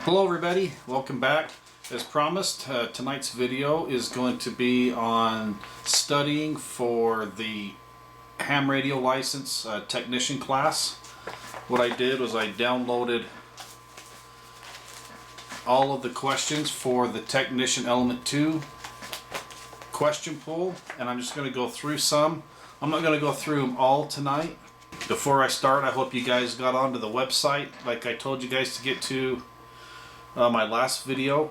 Hello everybody, welcome back. As promised, tonight's video is going to be on studying for the ham radio license technician class. What I did was I downloaded all of the questions for the Technician Element 2 question pool, and I'm just going to go through some. I'm not going to go through them all tonight. Before I start, I hope you guys got onto the website like I told you guys to get to my last video.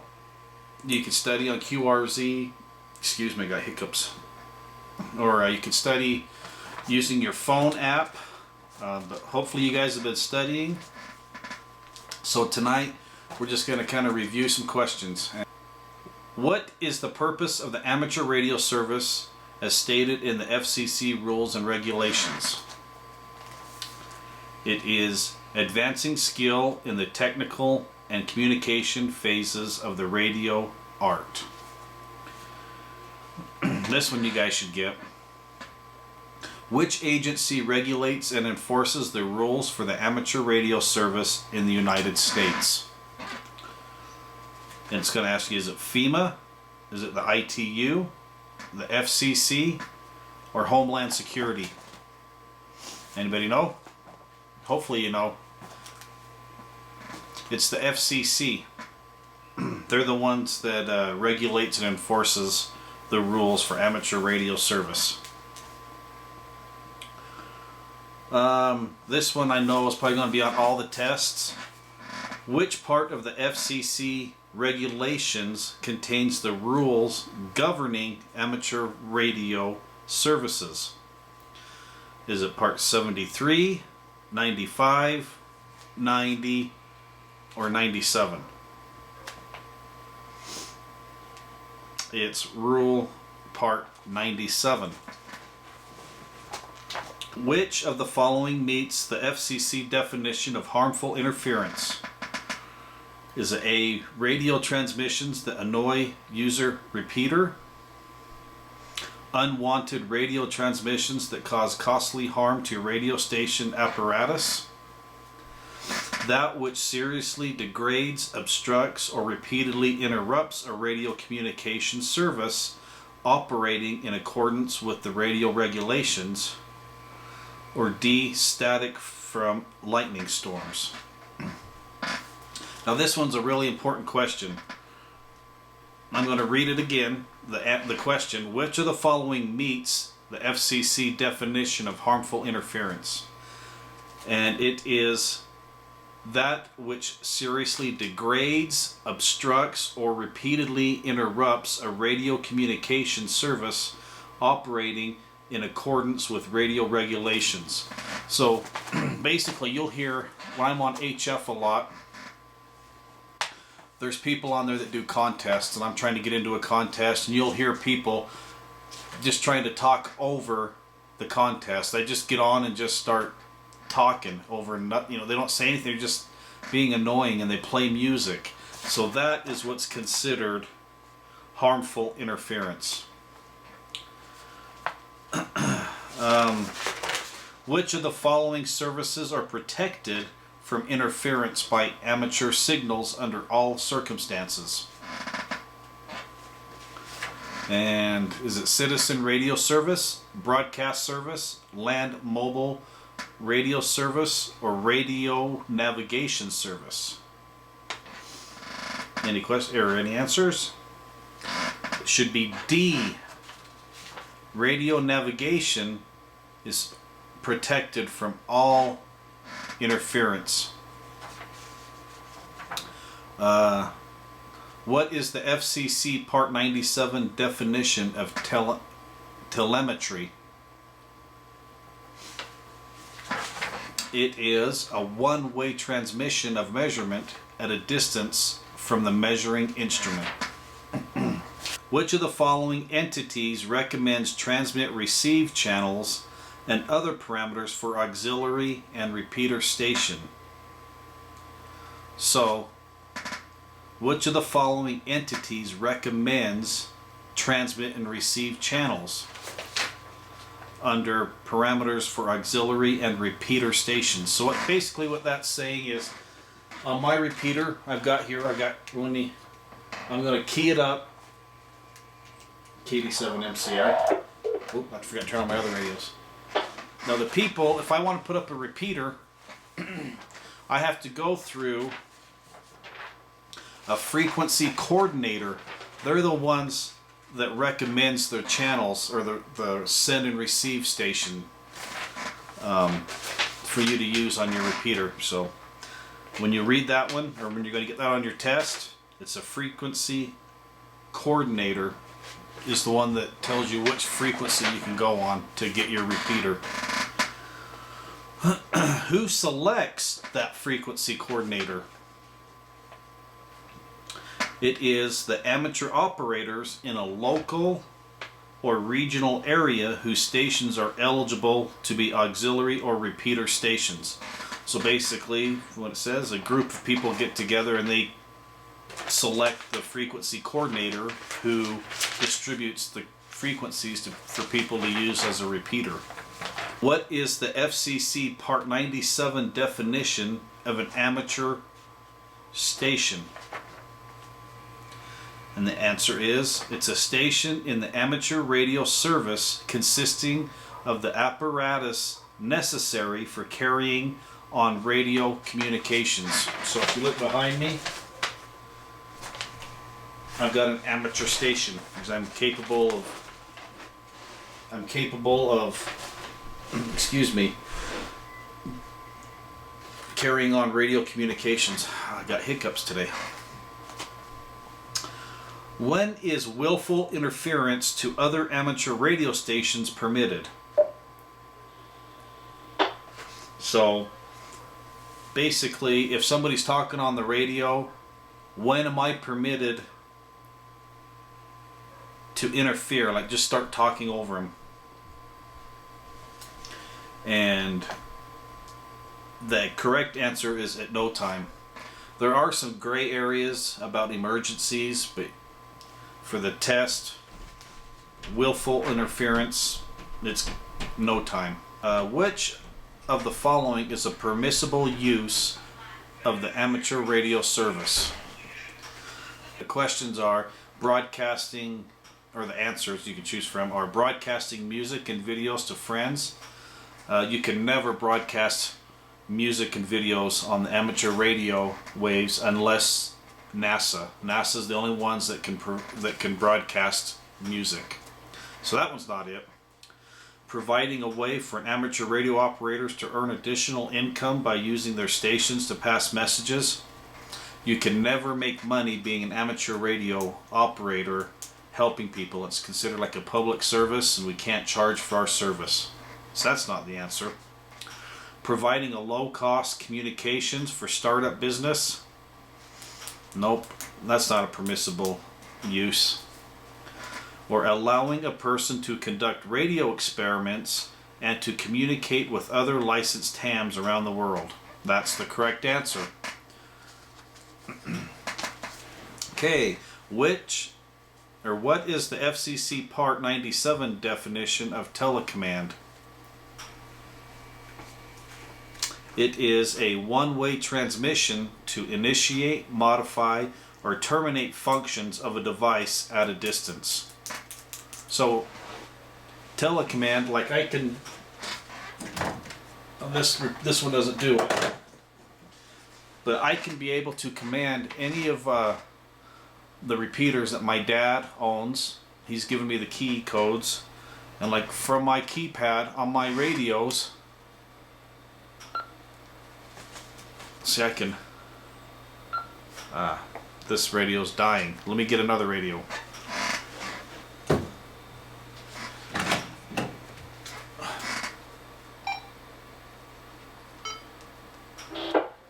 You can study on QRZ. Excuse me, I got hiccups. Or you can study using your phone app. But hopefully you guys have been studying. So tonight we're just going to kind of review some questions. What is the purpose of the amateur radio service as stated in the FCC rules and regulations? It is advancing skill in the technical and communication phases of the radio art. This one you guys should get. Which agency regulates and enforces the rules for the amateur radio service in the United States? And it's going to ask you, is it FEMA? Is it the ITU? The FCC? Or Homeland Security? Anybody know? Hopefully you know. It's the FCC. They're the ones that regulates and enforces the rules for amateur radio service. This one I know is probably going to be on all the tests. Which part of the FCC regulations contains the rules governing amateur radio services? Is it part 73, 95, 90, or 97? It's rule part 97. Which of the following meets the FCC definition of harmful interference? Is it A, radio transmissions that annoy user repeater? Unwanted radio transmissions that cause costly harm to radio station apparatus? That which seriously degrades, obstructs, or repeatedly interrupts a radio communication service operating in accordance with the radio regulations? Or D, static from lightning storms? Now this one's a really important question. I'm going to read it again. The question, which of the following meets the FCC definition of harmful interference? And it is that which seriously degrades, obstructs, or repeatedly interrupts a radio communication service operating in accordance with radio regulations. So basically you'll hear, when I'm on HF a lot, there's people on there that do contests, and I'm trying to get into a contest, and you'll hear people just trying to talk over the contest. They just get on and just start talking over, they don't say anything, they're just being annoying, and they play music. So that is what's considered harmful interference. Which of the following services are protected from interference by amateur signals under all circumstances? And is it citizen radio service, broadcast service, land mobile radio service, or radio navigation service? Any questions or any answers? It should be D. Radio navigation is protected from all interference. What is the FCC Part 97 definition of telemetry? It is a one-way transmission of measurement at a distance from the measuring instrument. Which of the following entities recommends transmit-receive channels and other parameters for auxiliary and repeater station? So, which of the following entities recommends transmit and receive channels under parameters for auxiliary and repeater stations? So basically what that's saying is On my repeater, I'm going to key it up. KD7 MCI. Oh, I forgot to turn on my other radios. Now the people, if I want to put up a repeater, I have to go through a frequency coordinator. They're the ones that recommends their channels or the send and receive station for you to use on your repeater. So when you read that one, or when you're going to get that on your test, it's a frequency coordinator is the one that tells you which frequency you can go on to get your repeater. Who selects that frequency coordinator? It is the amateur operators in a local or regional area whose stations are eligible to be auxiliary or repeater stations. So basically, what it says, a group of people get together and they select the frequency coordinator who distributes the frequencies for people to use as a repeater. What is the FCC Part 97 definition of an amateur station? And the answer is, it's a station in the amateur radio service consisting of the apparatus necessary for carrying on radio communications. So if you look behind me, I've got an amateur station because I'm capable of excuse me, carrying on radio communications. I got hiccups today. When is willful interference to other amateur radio stations permitted? So basically, if somebody's talking on the radio, when am I permitted to interfere, like just start talking over them? And the correct answer is at no time. There are some gray areas about emergencies, but for the test, willful interference, it's no time. Which of the following is a permissible use of the amateur radio service? The questions are broadcasting, or the answers you can choose from are broadcasting music and videos to friends. You can never broadcast music and videos on the amateur radio waves unless NASA's the only ones that can broadcast music. So that one's not it. Providing a way for amateur radio operators to earn additional income by using their stations to pass messages. You can never make money being an amateur radio operator helping people. It's considered like a public service and we can't charge for our service. So that's not the answer. Providing a low-cost communications for startup business. Nope, that's not a permissible use. Or allowing a person to conduct radio experiments and to communicate with other licensed hams around the world. That's the correct answer. Okay, what is the FCC Part 97 definition of telecommand? It is a one-way transmission to initiate, modify, or terminate functions of a device at a distance. So, telecommand, like I can, this one doesn't do it, but I can be able to command any of the repeaters that my dad owns. He's given me the key codes, and like from my keypad on my radios, see, I can, this radio's dying. Let me get another radio.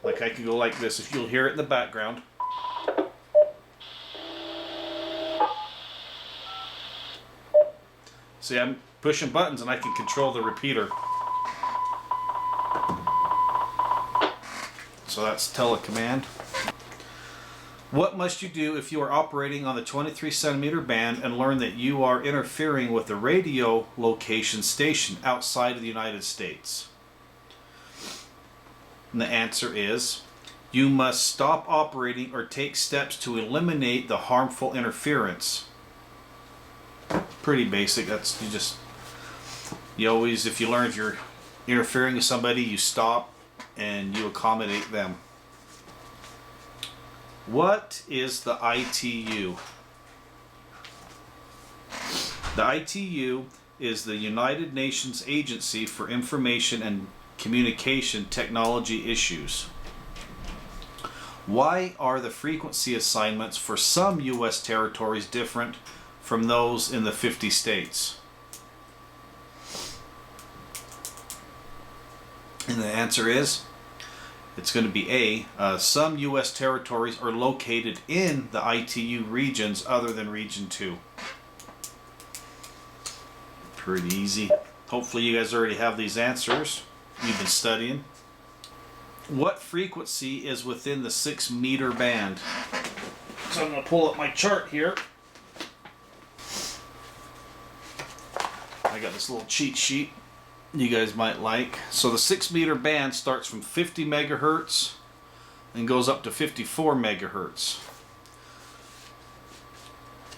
Like I can go like this, if you'll hear it in the background. See, I'm pushing buttons and I can control the repeater. So that's telecommand. What must you do if you are operating on the 23 centimeter band and learn that you are interfering with a radio location station outside of the United States? And the answer is You must stop operating or take steps to eliminate the harmful interference. Pretty basic. That's you always, if you learn if you're interfering with somebody, you stop and you accommodate them. What is the ITU? The ITU is the United Nations Agency for Information and Communication Technology Issues. Why are the frequency assignments for some U.S. territories different from those in the 50 states? And the answer is, it's going to be A. Some U.S. territories are located in the ITU regions other than Region 2. Pretty easy. Hopefully you guys already have these answers. You've been studying. What frequency is within the 6-meter band? So I'm going to pull up my chart here. I got this little cheat sheet you guys might like. So the 6-meter band starts from 50 megahertz and goes up to 54 megahertz.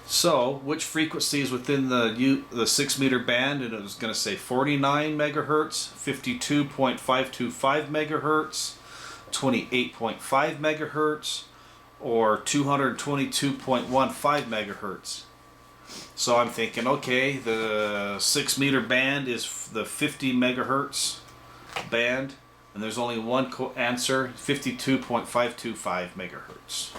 So, which frequency is within the 6-meter band? And it was going to say 49 megahertz, 52.525 megahertz, 28.5 megahertz, or 222.15 megahertz. So I'm thinking, okay, the 6-meter band is the 50 megahertz band, and there's only one answer, 52.525 megahertz.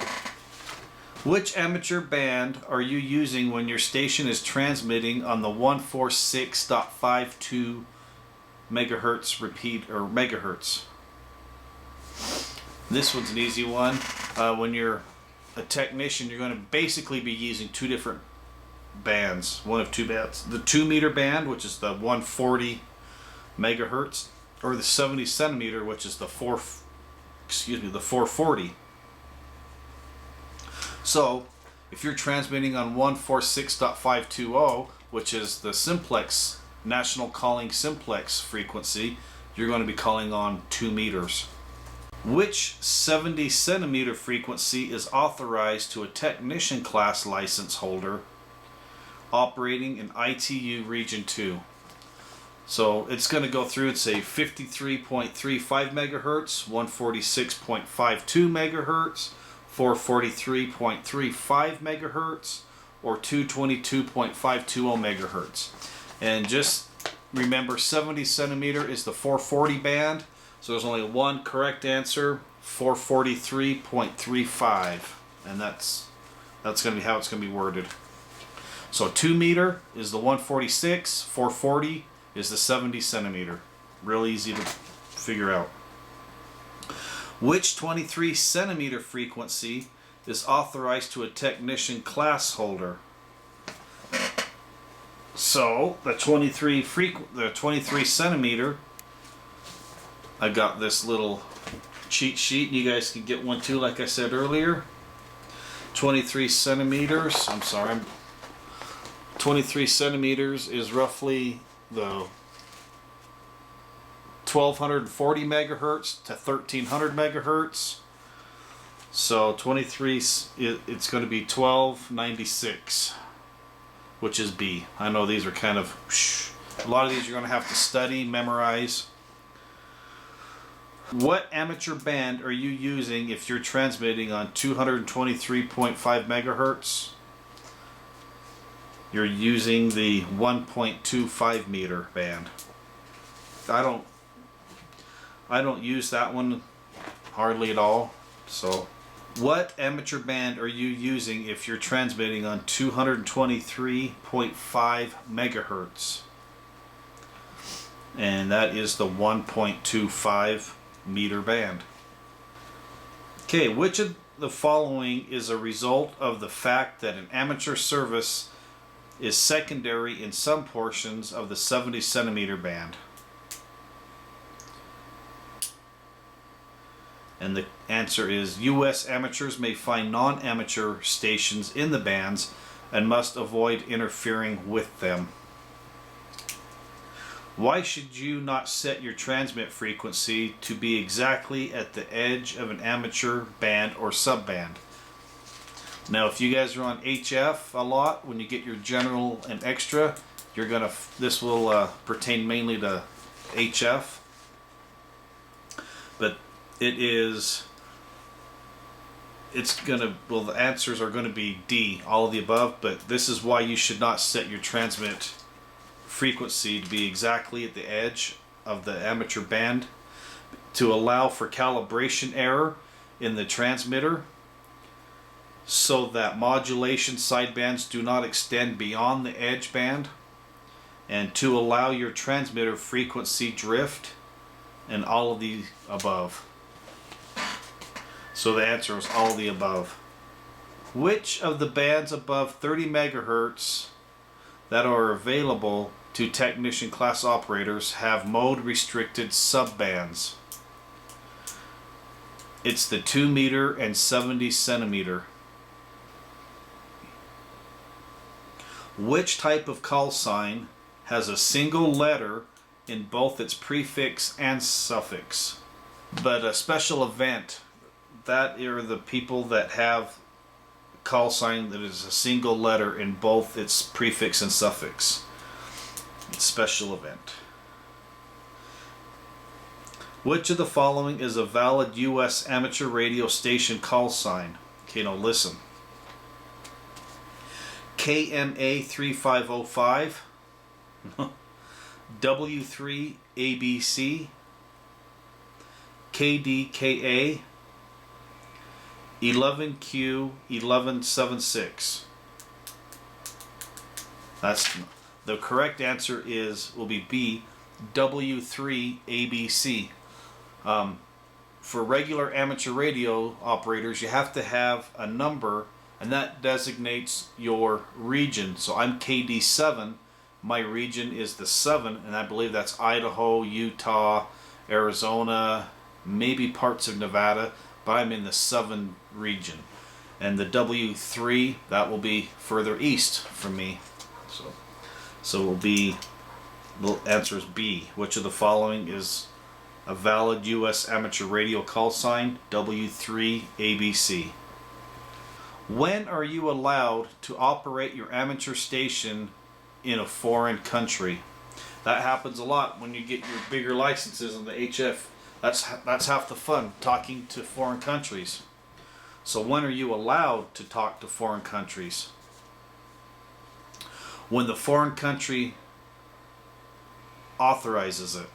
Which amateur band are you using when your station is transmitting on the 146.52 megahertz repeat or megahertz? This one's an easy one. When you're a technician, you're going to basically be using two different bands, one of two bands. The 2-meter band, which is the 140 megahertz, or the 70 centimeter, which is the 440. So, if you're transmitting on 146.520, which is the simplex, national calling simplex frequency, you're going to be calling on 2 meters. Which 70 centimeter frequency is authorized to a technician class license holder operating in ITU Region 2? So it's going to go through and say 53.35 megahertz, 146.52 megahertz, 443.35 megahertz, or 222.520 megahertz. And just remember, 70 centimeter is the 440 band, so there's only one correct answer, 443.35, and that's going to be how it's going to be worded. So 2 meter is the 146, 440 is the 70 centimeter. Real easy to figure out. Which 23 centimeter frequency is authorized to a technician class holder? So the 23 centimeter, I got this little cheat sheet, and you guys can get one too, like I said earlier. 23 centimeters, 23 centimeters is roughly the 1240 megahertz to 1300 megahertz. So 23, it's going to be 1296, which is B. I know these are kind of, a lot of these you're going to have to study, memorize. What amateur band are you using if you're transmitting on 223.5 megahertz? You're using the 1.25 meter band. I don't use that one hardly at all. So, what amateur band are you using if you're transmitting on 223.5 megahertz? And that is the 1.25 meter band. Okay, which of the following is a result of the fact that an amateur service is secondary in some portions of the 70 centimeter band? And the answer is, U.S. amateurs may find non-amateur stations in the bands and must avoid interfering with them. Why should you not set your transmit frequency to be exactly at the edge of an amateur band or subband? Now, if you guys are on HF a lot, when you get your general and extra, this will pertain mainly to HF. But the answers are going to be D, all of the above, but this is why you should not set your transmit frequency to be exactly at the edge of the amateur band, to allow for calibration error in the transmitter so that modulation sidebands do not extend beyond the edge band, and to allow your transmitter frequency drift, and all of the above. So the answer is all of the above. Which of the bands above 30 megahertz that are available to technician class operators have mode restricted subbands? It's the 2 meter and 70 centimeter. Which type of call sign has a single letter in both its prefix and suffix? But a special event, that are the people that have call sign that is a single letter in both its prefix and suffix. It's special event. Which of the following is a valid U.S. amateur radio station call sign? Okay, now listen. KMA 3505, W3 ABC, KDKA, 11Q 1176. That's the correct answer. Will be B, W3 ABC. For regular amateur radio operators, you have to have a number, and that designates your region. So I'm KD7. My region is the 7, and I believe that's Idaho, Utah, Arizona, maybe parts of Nevada, but I'm in the 7 region. And the W3, that will be further east from me. So it will be, the answer is B. Which of the following is a valid U.S. amateur radio call sign? W3 ABC. When are you allowed to operate your amateur station in a foreign country? That happens a lot when you get your bigger licenses in the HF. That's half the fun, talking to foreign countries. So when are you allowed to talk to foreign countries? When the foreign country authorizes it.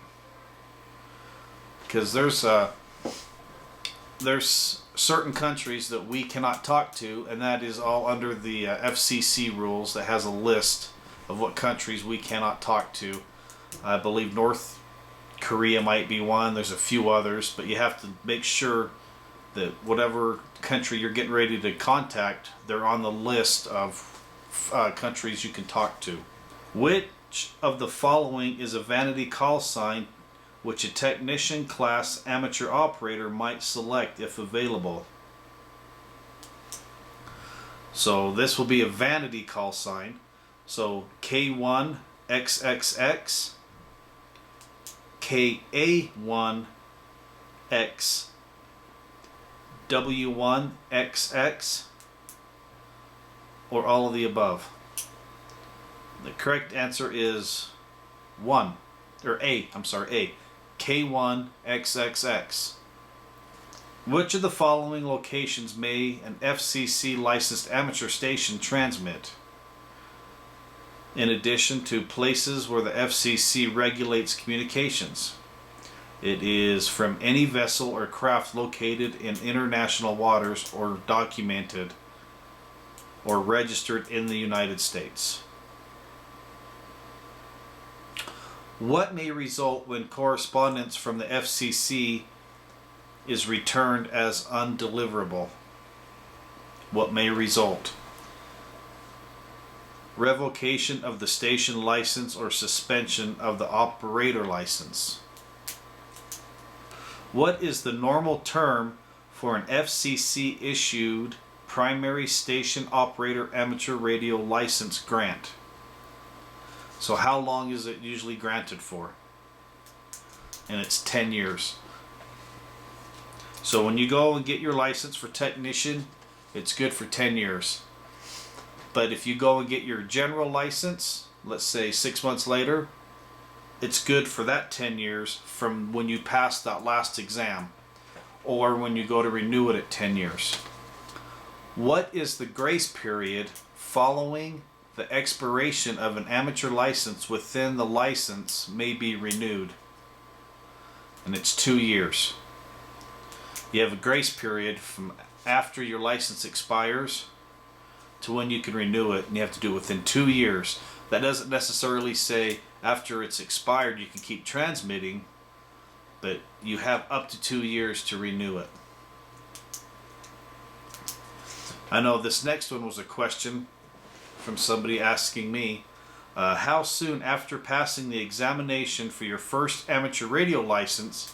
Because there's certain countries that we cannot talk to, and that is all under the FCC rules that has a list of what countries we cannot talk to. I believe North Korea might be one. There's a few others, but you have to make sure that whatever country you're getting ready to contact, they're on the list of countries you can talk to. Which of the following is a vanity call sign which a technician class amateur operator might select if available? So this will be a vanity call sign. So K1XXX, KA1X, W1XX, or all of the above. The correct answer is A. K1XXX. Which of the following locations may an FCC licensed amateur station transmit? In addition to places where the FCC regulates communications. It is from any vessel or craft located in international waters or documented or registered in the United States. What may result when correspondence from the FCC is returned as undeliverable? What may result? Revocation of the station license or suspension of the operator license. What is the normal term for an FCC issued primary station operator amateur radio license grant? So how long is it usually granted for? and it's 10 years. So when you go and get your license for technician, it's good for 10 years. But if you go and get your general license, let's say 6 months later, it's good for that 10 years from when you pass that last exam, or when you go to renew it at 10 years. What is the grace period following the expiration of an amateur license within the license may be renewed? And it's 2 years. You have a grace period from after your license expires to when you can renew it, and you have to do it within 2 years. That doesn't necessarily say after it's expired you can keep transmitting, but you have up to 2 years to renew it. I know this next one was a question from somebody asking me, how soon after passing the examination for your first amateur radio license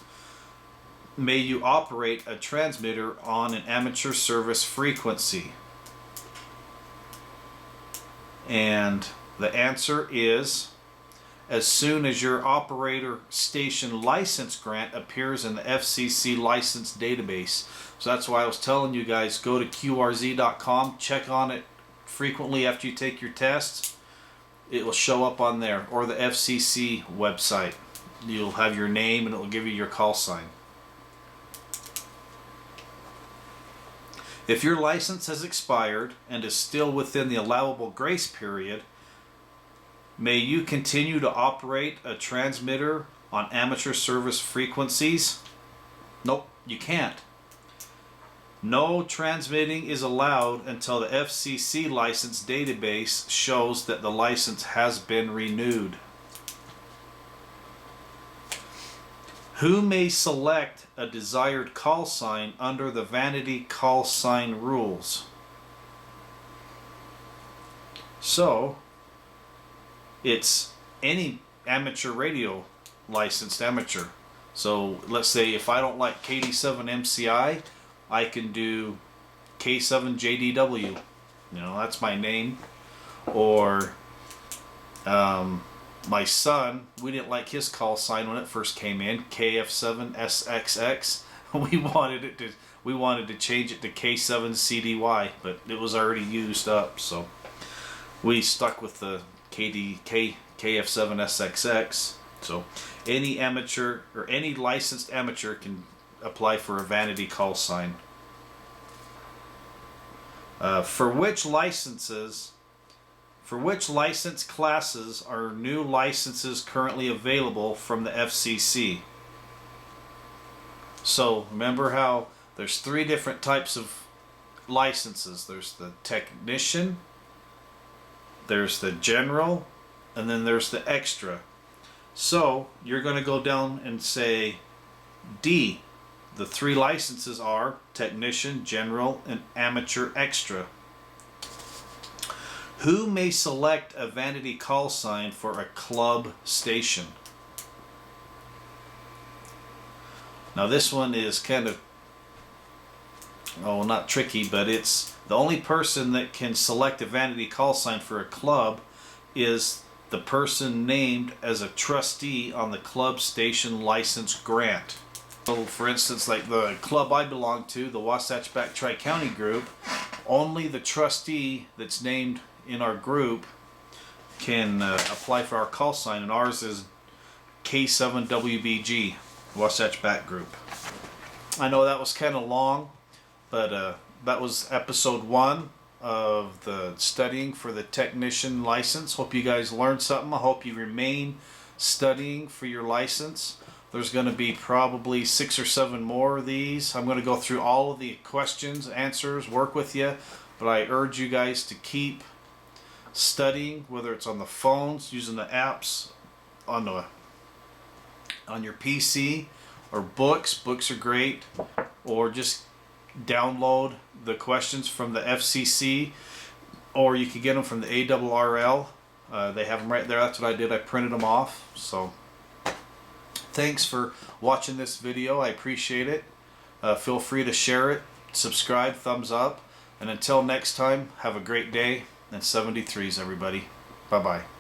may you operate a transmitter on an amateur service frequency? And the answer is as soon as your operator station license grant appears in the FCC license database. So that's why I was telling you guys, go to qrz.com, check on it frequently after you take your tests. It will show up on there, or the FCC website. You'll have your name and it will give you your call sign. If your license has expired and is still within the allowable grace period, may you continue to operate a transmitter on amateur service frequencies? Nope, you can't. No transmitting is allowed until the FCC license database shows that the license has been renewed. Who may select a desired call sign under the Vanity call sign rules? So, it's any amateur radio licensed amateur. So let's say if I don't like KD7MCI, I can do K7JDW. You know, that's my name. Or my son, we didn't like his call sign when it first came in, KF7SXX. We wanted to change it to K7CDY, but it was already used up, so we stuck with the KF7SXX. So any amateur or any licensed amateur can apply for a Vanity call sign. For which license classes are new licenses currently available from the FCC? So remember how there's 3 different types of licenses. There's the technician, there's the general, and then there's the extra. So you're going to go down and say D. The 3 licenses are technician, general, and amateur extra. Who may select a Vanity call sign for a club station? Now this one is kind of, not tricky, but it's the only person that can select a Vanity call sign for a club is the person named as a trustee on the club station license grant. So for instance, like the club I belong to, the Wasatch Back Tri-County group, only the trustee that's named in our group can apply for our call sign, and ours is K7WBG, Wasatch Back Group. I know that was kind of long, but that was episode 1 of the studying for the technician license. Hope you guys learned something. I hope you remain studying for your license. There's going to be probably 6 or 7 more of these. I'm going to go through all of the questions, answers, work with you, but I urge you guys to keep studying, whether it's on the phones, using the apps on your PC, or books. Books are great, or just download the questions from the FCC, or you can get them from the ARRL. They have them right there. That's what I did. I printed them off. So thanks for watching this video. I appreciate it. Feel free to share it, subscribe, thumbs up, and until next time, have a great day, and 73s everybody. Bye bye.